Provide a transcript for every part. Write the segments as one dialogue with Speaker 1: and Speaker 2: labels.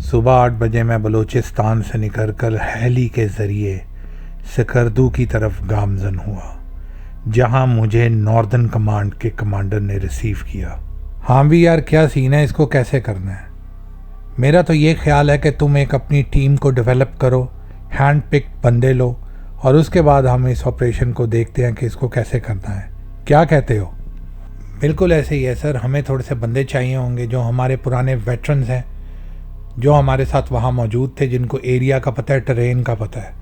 Speaker 1: सुबह 8 बजे मैं बलूचिस्तान से निकलकर हेली के ज़रिए सकर्दू की तरफ गामज़न हुआ, जहां मुझे नॉर्दर्न कमांड के कमांडर ने रिसीव किया। हाँ भी यार, क्या सीन है, इसको कैसे करना है? मेरा तो ये ख्याल है कि तुम एक अपनी टीम को डेवलप करो, हैंड पिक बंदे लो और उसके बाद हम इस ऑपरेशन को देखते हैं कि इसको कैसे करना है। क्या कहते हो? बिल्कुल ऐसे ही है सर, हमें थोड़े से बंदे चाहिए होंगे जो हमारे पुराने वेटरन्स हैं, जो हमारे साथ वहाँ मौजूद थे, जिनको एरिया का पता है, टेरेन का पता है।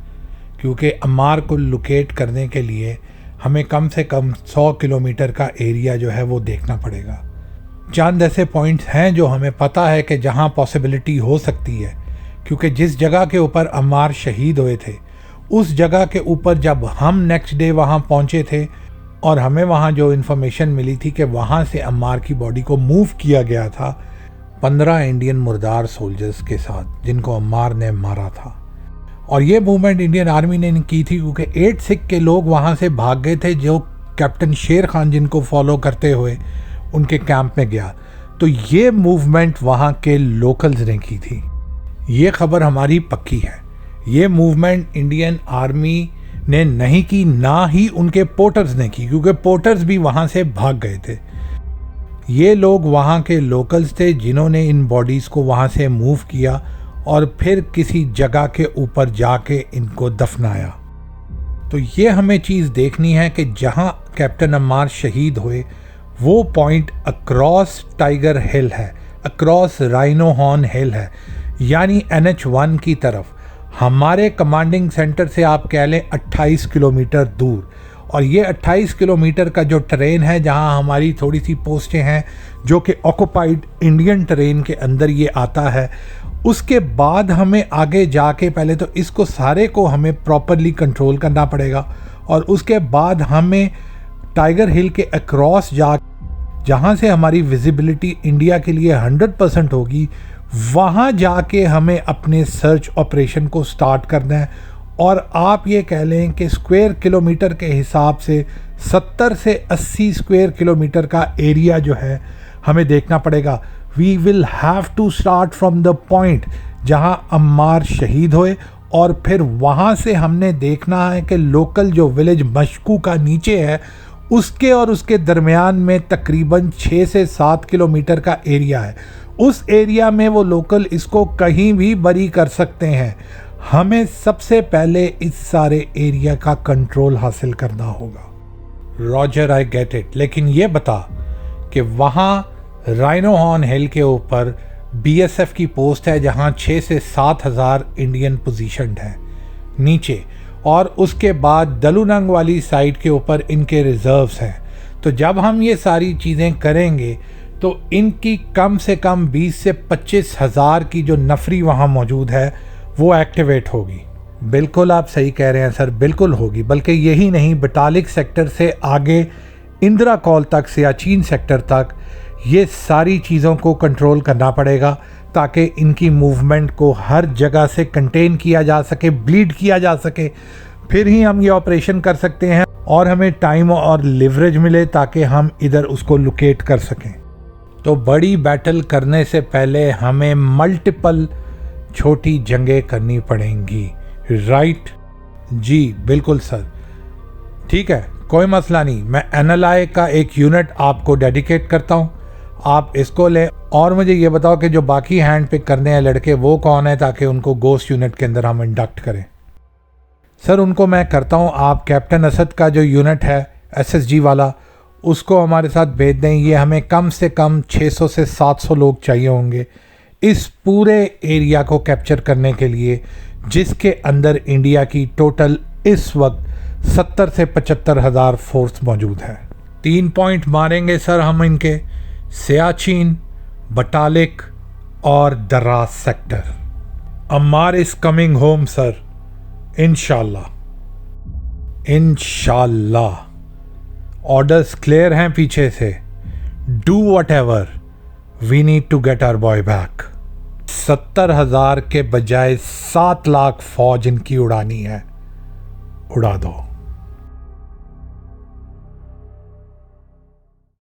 Speaker 1: क्योंकि अम्मार को लोकेट करने के लिए हमें कम से कम 100 किलोमीटर का एरिया जो है वो देखना पड़ेगा। चंद ऐसे पॉइंट्स हैं जो हमें पता है कि जहाँ पॉसिबिलिटी हो सकती है, क्योंकि जिस जगह के ऊपर अम्मार शहीद हुए थे उस जगह के ऊपर जब हम नेक्स्ट डे वहाँ पहुँचे थे और हमें वहाँ जो इन्फॉर्मेशन मिली थी कि वहाँ से अम्मार की बॉडी को मूव किया गया था 15 इंडियन मुर्दार सोल्जर्स के साथ, जिनको अम्मार ने मारा था। और ये मूवमेंट इंडियन आर्मी ने की थी क्योंकि 8 सिख के लोग वहाँ से भाग गए थे, जो कैप्टन शेर खान जिनको फॉलो करते हुए उनके कैंप में गया। तो ये मूवमेंट वहाँ के लोकल्स ने की थी। ये खबर हमारी पक्की है। ये मूवमेंट इंडियन आर्मी ने नहीं की, ना ही उनके पोर्टर्स ने की, क्योंकि पोर्टर्स भी वहाँ से भाग गए थे। ये लोग वहाँ के लोकल्स थे जिन्होंने इन बॉडीज़ को वहाँ से मूव किया और फिर किसी जगह के ऊपर जाके इनको दफनाया। तो ये हमें चीज़ देखनी है कि जहाँ कैप्टन अम्मार शहीद हुए वो पॉइंट अक्रॉस टाइगर हिल है, अक्रॉस राइनो हॉर्न हिल है, यानी NH1 की तरफ। हमारे कमांडिंग सेंटर से आप कह लें 28 किलोमीटर दूर। और ये 28 किलोमीटर का जो ट्रेन है, जहां हमारी थोड़ी सी पोस्टें हैं जो कि ऑक्युपाइड इंडियन ट्रेन के अंदर ये आता है, उसके बाद हमें आगे जाके पहले तो इसको सारे को हमें प्रॉपरली कंट्रोल करना पड़ेगा और उसके बाद हमें टाइगर हिल के अक्रॉस जहाँ से हमारी विजिबिलिटी इंडिया के लिए 100% होगी, वहाँ जाके हमें अपने सर्च ऑपरेशन को स्टार्ट करना है। और आप ये कह लें कि स्क्वायर किलोमीटर के हिसाब से 70 से 80 स्क्वायर किलोमीटर का एरिया जो है हमें देखना पड़ेगा। We will have to start from the point जहाँ अम्मार शहीद हुए और फिर वहाँ से हमने देखना है कि लोकल जो विलेज मशकू का नीचे है उसके और उसके दरमियान में तकरीबन 6 से 7 किलोमीटर का एरिया है। उस एरिया में वो लोकल इसको कहीं भी बरी कर सकते हैं। हमें सबसे पहले इस सारे एरिया का कंट्रोल हासिल करना होगा। रॉजर, आई गेट इट, लेकिन ये बता कि वहाँ राइनो हॉर्न हिल के ऊपर BSF की पोस्ट है जहाँ 6 से 7 हज़ार इंडियन पोजीशन्ड है नीचे, और उसके बाद दलुनंग वाली साइड के ऊपर इनके रिजर्व्स हैं। तो जब हम ये सारी चीज़ें करेंगे तो इनकी कम से कम 20 से 25 हज़ार की जो नफरी वहाँ मौजूद है वो एक्टिवेट होगी। बिल्कुल आप सही कह रहे हैं सर, बिल्कुल होगी। बल्कि यही नहीं, बटालिक सेक्टर से आगे इंदिरा कॉल तक, सियाचिन सेक्टर तक, ये सारी चीज़ों को कंट्रोल करना पड़ेगा ताकि इनकी मूवमेंट को हर जगह से कंटेन किया जा सके, ब्लीड किया जा सके। फिर ही हम ये ऑपरेशन कर सकते हैं और हमें टाइम और लिवरेज मिले ताकि हम इधर उसको लोकेट कर सकें। तो बड़ी बैटल करने से पहले हमें मल्टीपल छोटी जंगें करनी पड़ेंगी। राइट जी, बिल्कुल सर। ठीक है, कोई मसला नहीं। मैं NLI का एक यूनिट आपको डेडिकेट करता हूँ, आप इसको लें। और मुझे ये बताओ कि जो बाकी हैंड पिक करने हैं लड़के, वो कौन है, ताकि उनको गोस्ट यूनिट के अंदर हम इंडक्ट करें। सर उनको मैं करता हूँ। आप कैप्टन असद का जो यूनिट है SSG वाला, उसको हमारे साथ भेज दें। ये हमें कम से कम 600 से 700 लोग चाहिए होंगे इस पूरे एरिया को कैप्चर करने के लिए, जिसके अंदर इंडिया की टोटल इस वक्त 70 से 75 हज़ार फोर्स मौजूद है। 3 पॉइंट मारेंगे सर हम इनके, सियाचिन, बटालिक और Dras sector. Ammar is coming home sir, इंशाल्लाह। इंशाल्लाह। ऑर्डर्स क्लियर हैं पीछे से। Do whatever, we need to get our boy back. 70,000 के बजाय 7 लाख फौज इनकी उड़ानी है, उड़ा दो।